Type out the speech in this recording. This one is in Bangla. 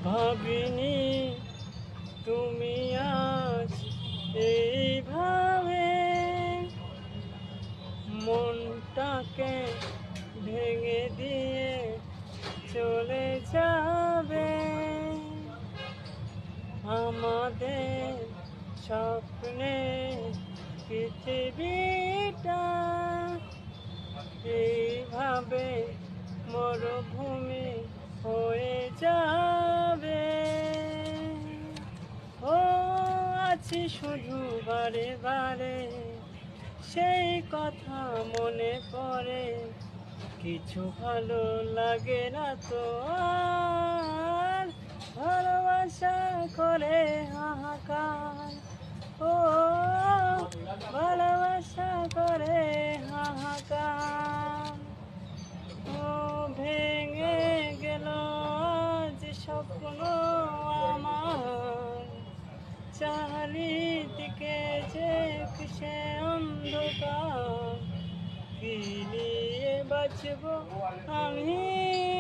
ভাবিনি তুমি আজ এইভাবে মনটাকে ভেঙে দিয়ে চলে যাবে। আমাদের স্বপ্নে পৃথিবীটা এইভাবে মরুভূমি হয়ে যাবে। ও আছি শুধু বারে বারে সেই কথা মনে পড়ে, কিছু ভালো লাগে না তো আর, ভালোবাসা করে হাহাকার। ও ভালোবাসা করে হাহাকার। ও ভেঙে গেল আজ স্বপ্ন আমার, চারিদিকে যে কিসে অন্ধকার, কি নিয়ে বাঁচব আমি।